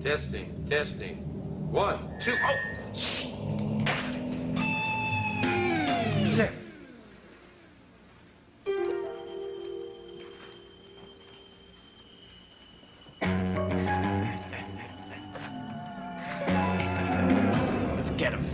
Testing, testing. 1, 2, oh! There. Let's get him.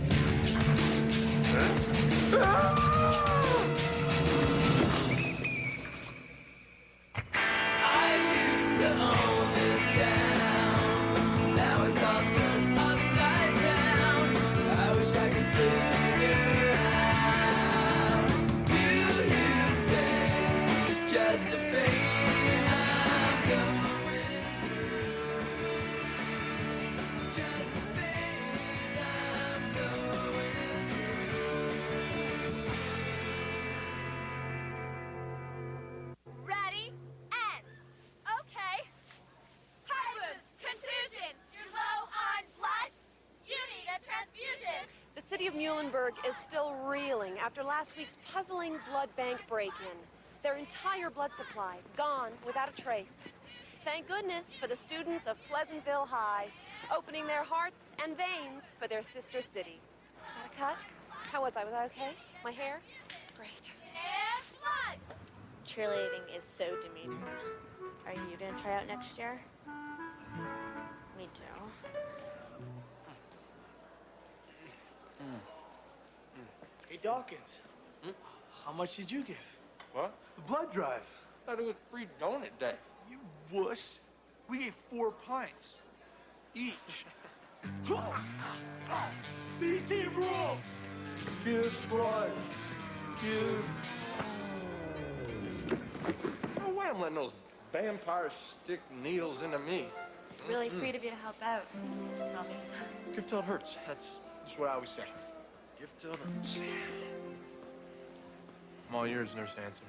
Is still reeling after last week's puzzling blood bank break-in. Their entire blood supply gone without a trace. Thank goodness for the students of Pleasantville High, opening their hearts and veins for their sister city. Got a cut? How was I? Was I okay? My hair? Great. And blood! Cheerleading is so demeaning. Are you gonna try out next year? Me too. Hey, Dawkins. How much did you give? What? The blood drive. I thought it was free donut day. You wuss. We gave 4 pints. Each. CT rules! Give blood. Give... No way I'm letting those vampires stick needles into me. Really sweet of you to help out, Tommy. Give till it hurts. That's what I always say. Give till it hurts. I'm all yours, Nurse Hanson.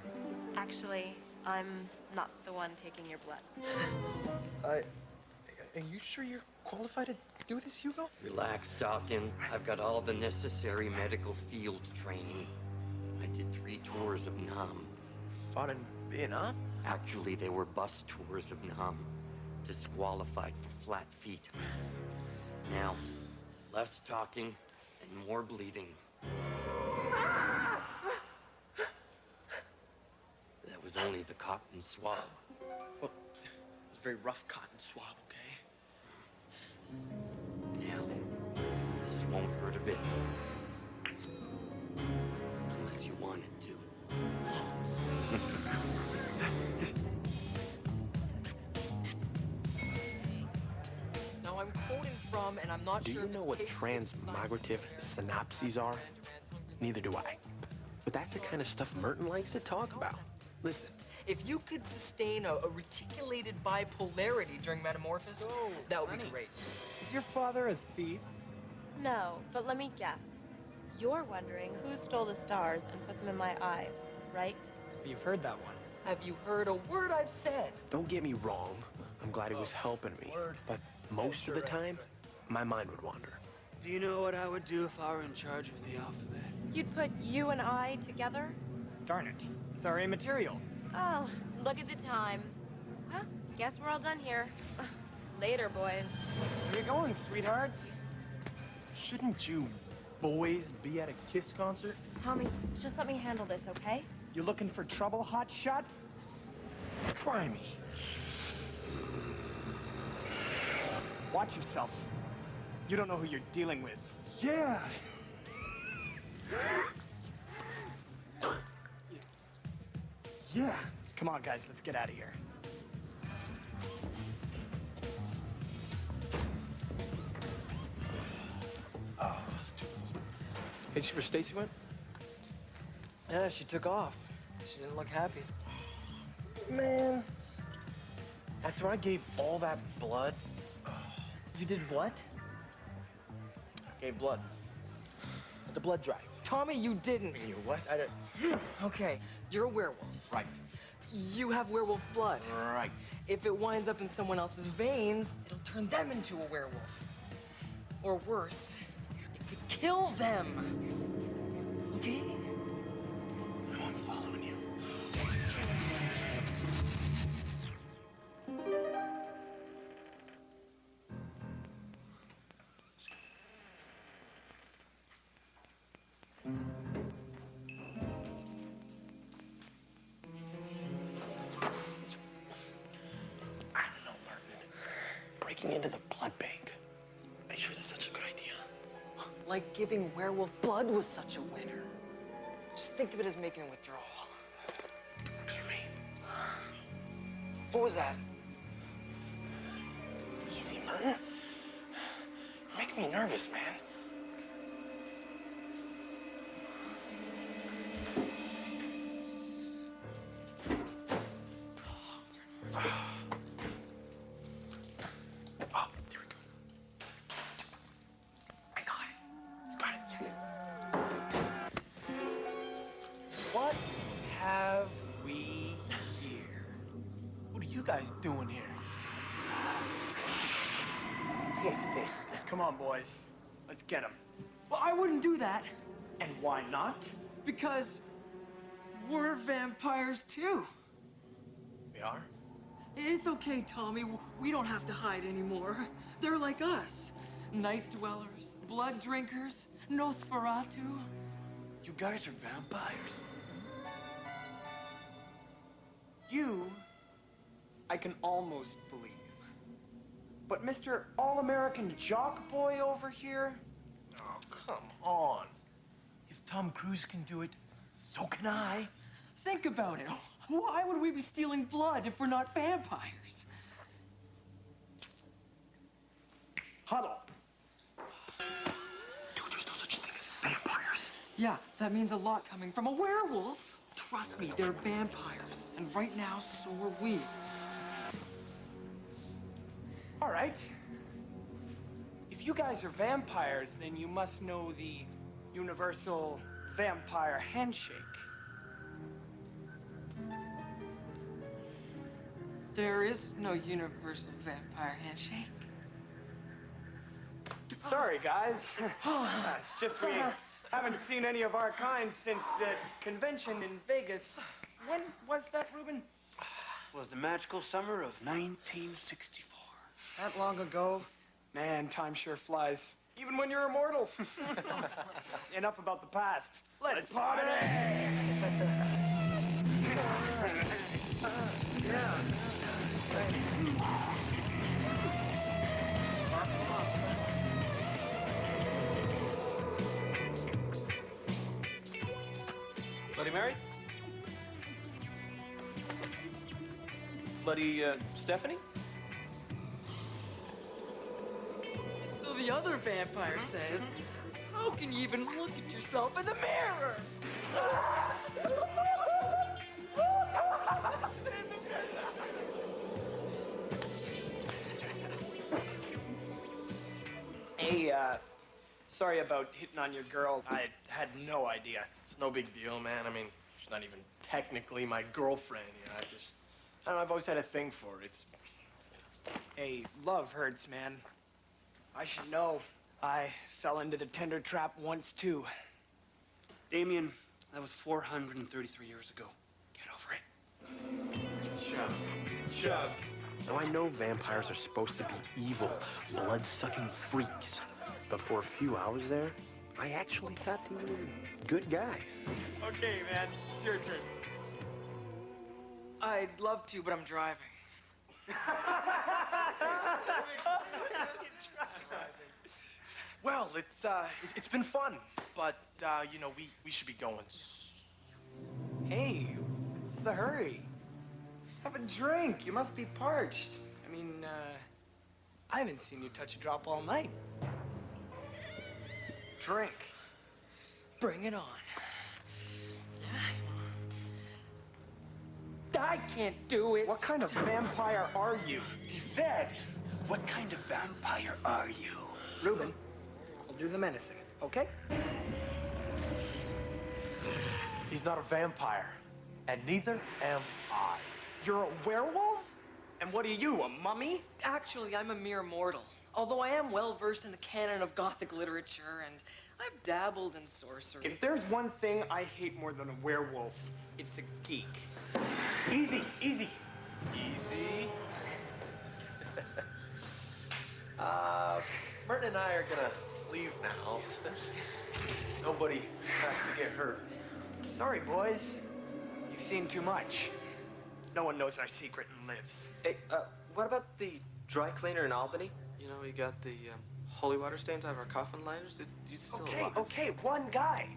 Actually, I'm not the one taking your blood. Are you sure you're qualified to do this, Hugo? Relax, Dawkins. I've got all the necessary medical field training. I did 3 tours of Nam. Fought in Vietnam? Actually, they were bus tours of Nam. Disqualified for flat feet. Now, less talking and more bleeding. That was only the cotton swab. Well, it's a very rough cotton swab, okay? Now, this won't hurt a bit. Unless you want it to. Now, I'm quoting from, and I'm not sure... Do you know what transmigrative synapses are? Neither do I. But that's the kind of stuff Merton likes to talk about. Listen, if you could sustain a reticulated bipolarity during metamorphosis, that would be great. Is your father a thief? No, but let me guess. You're wondering who stole the stars and put them in my eyes, right? You've heard that one. Have you heard a word I've said? Don't get me wrong. I'm glad he was helping me. But most of the time, my mind would wander. Do you know what I would do if I were in charge of the alphabet? You'd put you and I together? Darn it. It's our A material. Oh, look at the time. Well, guess we're all done here. Later, boys. Where you going, sweetheart? Shouldn't you boys be at a Kiss concert? Tommy, just let me handle this, okay? You looking for trouble, hotshot? Try me. Watch yourself. You don't know who you're dealing with. Yeah. Yeah. Come on, guys, let's get out of here. Oh. Hey, see where Stacy went? Yeah, she took off. She didn't look happy. Man. After I gave all that blood... You did what? Gave blood. At the blood drive. Tommy, you didn't. You what? I didn't... Okay, you're a werewolf. Right. You have werewolf blood. Right. If it winds up in someone else's veins, it'll turn them into a werewolf. Or worse, it could kill them. Okay? I'm following you. breaking into the blood bank. Are you sure that's such a good idea? Like giving werewolf blood was such a winner. Just think of it as making a withdrawal. Works for me. What was that? Easy, man. You're making me nervous, man. Oh, there we go. I got it. Got it. What have we here? What are you guys doing here? Come on, boys. Let's get him. Well, I wouldn't do that And why not? because we're vampires too. We are? It's okay, Tommy. We don't have to hide anymore. They're like us. Night dwellers, blood drinkers, Nosferatu. You guys are vampires? You, I can almost believe. But Mr. All-American Jock Boy over here? Oh, come on. If Tom Cruise can do it, so can I. Think about it. Why would we be stealing blood if we're not vampires? Huddle. Dude, there's no such thing as vampires. Yeah, that means a lot coming from a werewolf. Trust me, they're vampires. And right now, so are we. All right. If you guys are vampires, then you must know the universal vampire handshake. There is no universal vampire handshake. Sorry, guys. It's just we haven't seen any of our kind since the convention in Vegas. When was that, Ruben? Was the magical summer of 1964. That long ago? Man, time sure flies. Even when you're immortal. Enough about the past. Let's party! Bloody Mary? Bloody, Stephanie? So the other vampire says, how can you even look at yourself in the mirror? Hey, sorry about hitting on your girl. I had no idea. It's no big deal, man. I mean, she's not even technically my girlfriend, you know. I don't know, I've always had a thing for her. It's... Hey, love hurts, man. I should know. I fell into the tender trap once, too. Damien, that was 433 years ago. Get over it. Shove. Shove. Now, I know vampires are supposed to be evil, blood-sucking freaks. But for a few hours there, I actually thought they were good guys. Okay, man. It's your turn. I'd love to, but I'm driving. Well, it's been fun, but, you know, we should be going. Hey, what's the hurry? Have a drink. You must be parched. I mean, I haven't seen you touch a drop all night. Drink. Bring it on. I can't do it. What kind of vampire are you? He said. What kind of vampire are you? Ruben, I'll do the menacing, okay? He's not a vampire, and neither am I. You're a werewolf? And what are you, a mummy? Actually, I'm a mere mortal. Although I am well versed in the canon of Gothic literature, and I've dabbled in sorcery. If there's one thing I hate more than a werewolf, it's a geek. Easy, easy. Easy. Merton and I are gonna leave now. Nobody has to get hurt. Sorry, boys. You've seen too much. No one knows our secret and lives. Hey, what about the dry cleaner in Albany. You know, he got the holy water stains out of our coffin liners. He's still alive. Okay, one guy.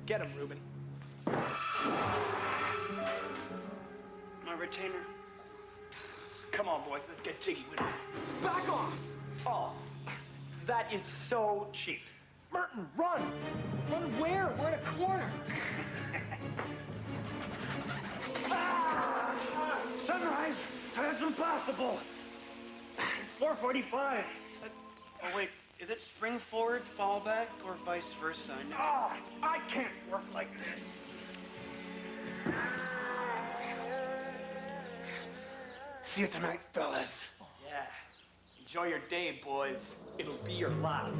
Get him, Reuben. My retainer. Come on, boys, let's get jiggy with it. Back off! Oh, that is so cheap. Merton, run! Run where? We're in a corner. Sunrise! That's impossible! 4:45. Oh, wait. Is it spring forward, fall back, or vice versa? Oh, I can't work like this. See you tonight, fellas. Yeah. Enjoy your day, boys. It'll be your last.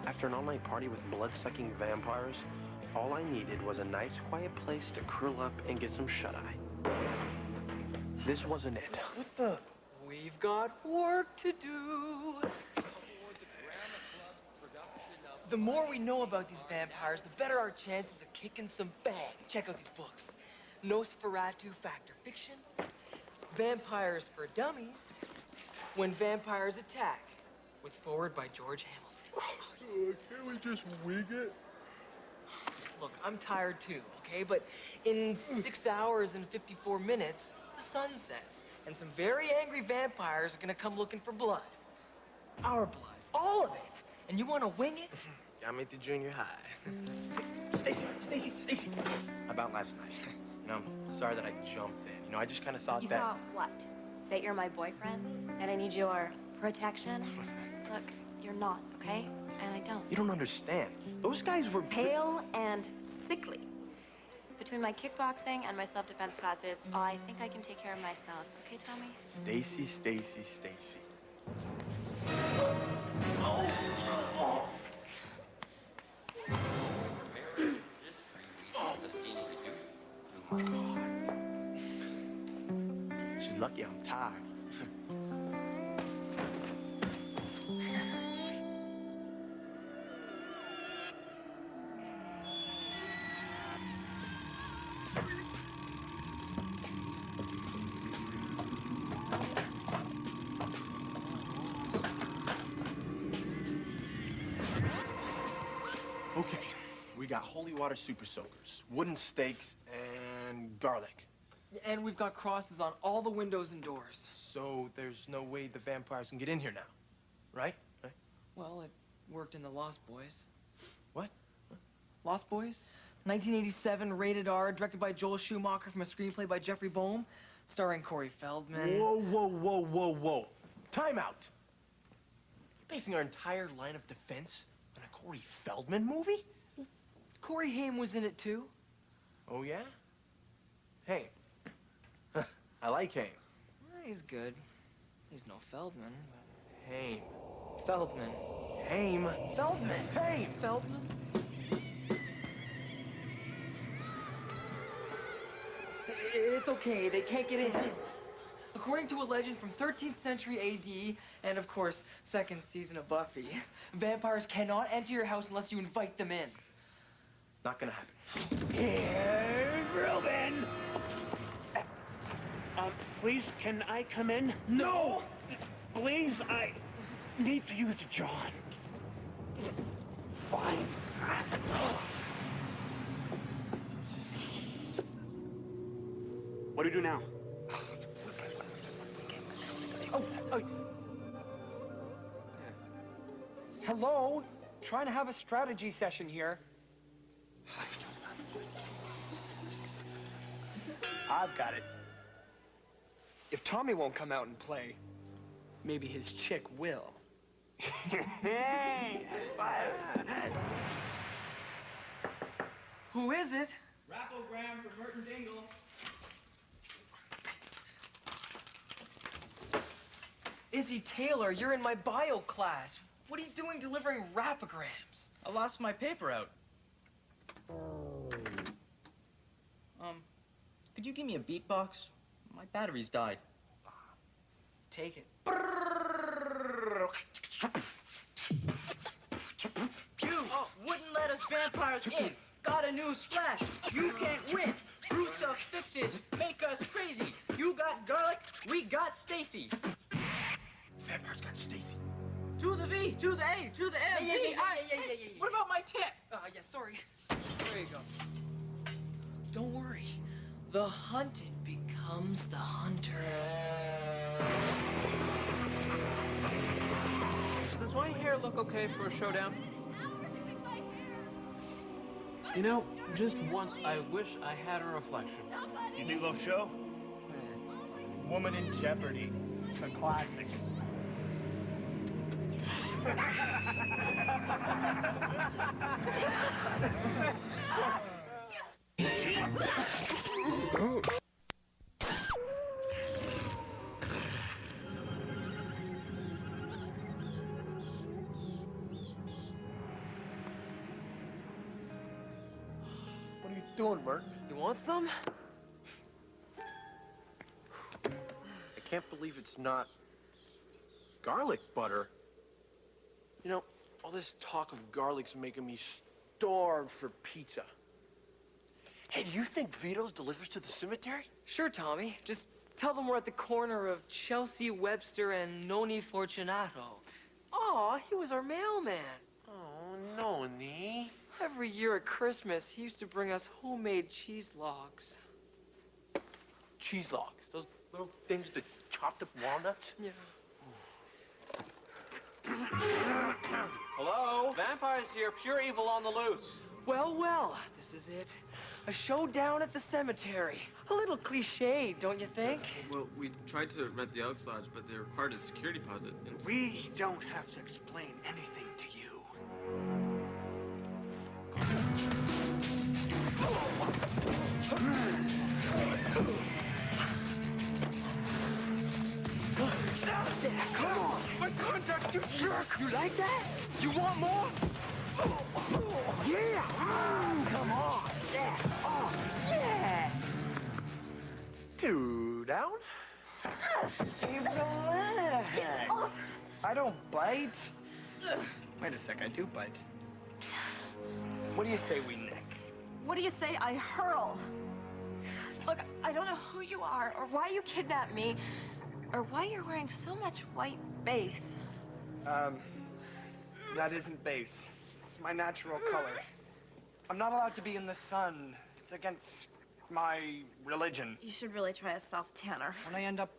After an all-night party with blood-sucking vampires, all I needed was a nice, quiet place to curl up and get some shut-eye. This wasn't it. What the? We've got work to do. The more we know about these vampires, the better our chances of kicking some bang. Check out these books. Nosferatu Fact or Fiction, Vampires for Dummies, When Vampires Attack, with foreword by George Hamilton. Can't we just wing it? Look, I'm tired too, okay? But in 6 hours and 54 minutes, the sun sets, and some very angry vampires are gonna come looking for blood. Our blood, all of it. And you wanna wing it? I'm at the junior high. Stacy. About last night. You know, I'm sorry that I jumped in. You know, I just kind of thought You that... thought what? That you're my boyfriend? That I need your protection? Look, you're not, okay? And I don't. You don't understand. Those guys were... Pale and sickly. Between my kickboxing and my self-defense classes, I think I can take care of myself. Okay, Tommy? Stacy. Oh, my God. She's lucky I'm tired. Okay, we got holy water super soakers, wooden stakes, and garlic. And we've got crosses on all the windows and doors. So there's no way the vampires can get in here now, right? Well, it worked in the Lost Boys. What? Lost Boys? 1987, rated R, directed by Joel Schumacher from a screenplay by Jeffrey Boehm, starring Corey Feldman. Whoa. Time out. You're basing our entire line of defense on a Corey Feldman movie? Corey Haim was in it too. Oh, yeah? Haim. I like Haim. He's good. He's no Feldman. Haim. Feldman. Haim. Feldman. Haim. Feldman. It's okay. They can't get in. According to a legend from 13th century AD, and of course, second season of Buffy, vampires cannot enter your house unless you invite them in. Not gonna happen. Here's Reuben! Please, can I come in? No! Please, I need to use John. Fine. What do we do now? Oh. Hello? Trying to have a strategy session here. I've got it. If Tommy won't come out and play, maybe his chick will. Hey! Who is it? Rapplegram for Merton Dingle. Izzy Taylor, you're in my bio class. What are you doing delivering rapograms? I lost my paper out. Could you give me a beatbox? My battery's died. Take it. You wouldn't let us vampires in. Got a news flash. You can't win. True self fixes make us crazy. You got garlic, we got Stacy. Vampires got Stacy. To the V, to the A, to the M. Yeah. What about my tip? Yeah, sorry. There you go. Don't worry. The hunted becomes the hunter. Does my hair look okay for a showdown? You know, just once I wish I had a reflection. You think they'll show? Woman in Jeopardy. It's a classic. What are you doing, Mert? You want some? I can't believe it's not garlic butter. You know, all this talk of garlic's making me starved for pizza. Hey, do you think Vito's delivers to the cemetery? Sure, Tommy. Just tell them we're at the corner of Chelsea Webster and Noni Fortunato. Aw, he was our mailman. Oh, Noni. Every year at Christmas, he used to bring us homemade cheese logs. Cheese logs. Those little things that chopped up walnuts? Yeah. Hello? Vampires here, pure evil on the loose. Well, this is it. A showdown at the cemetery. A little cliche, don't you think? Well, we tried to rent the Elks Lodge, but they required a security deposit. And We don't have to explain anything to you. Come on! My contact, you jerk! You like that? You want more? Yeah! Come on! Yeah! Oh, yeah! Two down. I don't bite. Wait a sec, I do bite. What do you say we nick? What do you say I hurl? Look, I don't know who you are, or why you kidnapped me, or why you're wearing so much white base. That isn't base. It's my natural color. I'm not allowed to be in the sun. It's against my religion. You should really try a self-tanner. And I end up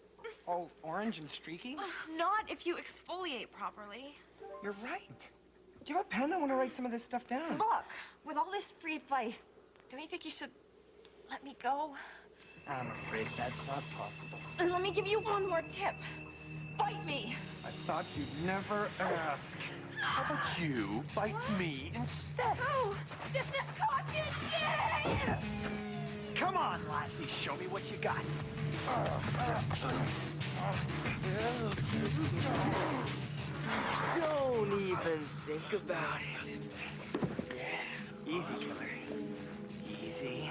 all orange and streaky? Not if you exfoliate properly. You're right. Do you have a pen? I want to write some of this stuff down. Look, with all this free advice, don't you think you should let me go? I'm afraid that's not possible. And let me give you one more tip. Bite me. I thought you'd never ask. How about you bite me instead? Oh, this is fucking shit! Come on, lassie, show me what you got. Don't even think about it. Yeah, easy, killer. Easy.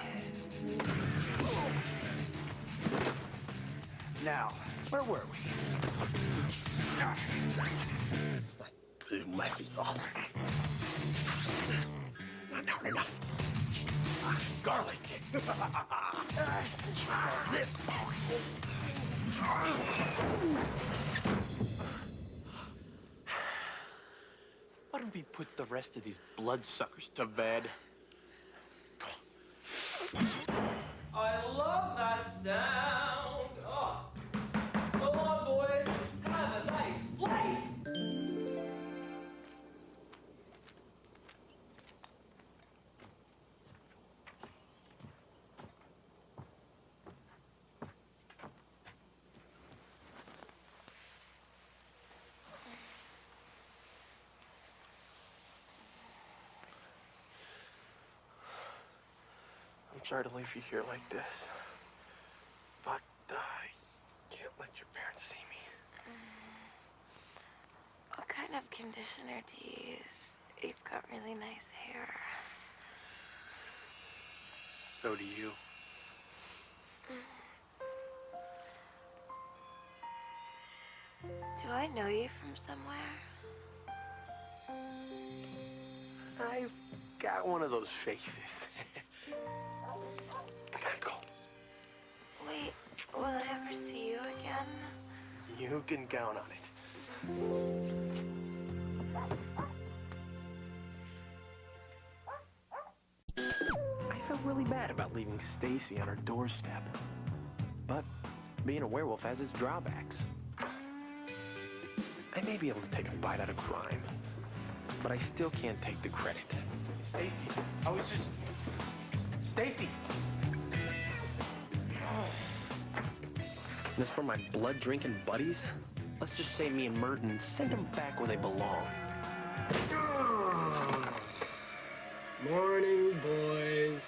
Now, where were we? Lassie. Oh. Not enough. Garlic. This. Why don't we put the rest of these bloodsuckers to bed? I love that sound. Oh. So long, boys. Have a nice flight. I'm sorry to leave you here like this, but I can't let your parents see me. What kind of conditioner do you use? You've got really nice hair. So do you. I know you from somewhere? I've got one of those faces. I gotta go. Wait, will I ever see you again? You can count on it. I felt really bad about leaving Stacy on her doorstep. But being a werewolf has its drawbacks. I may be able to take a bite out of crime, but I still can't take the credit. Stacy, I was just... Stacy! This for my blood-drinking buddies? Let's just say me and Merton send them back where they belong. Morning, boys.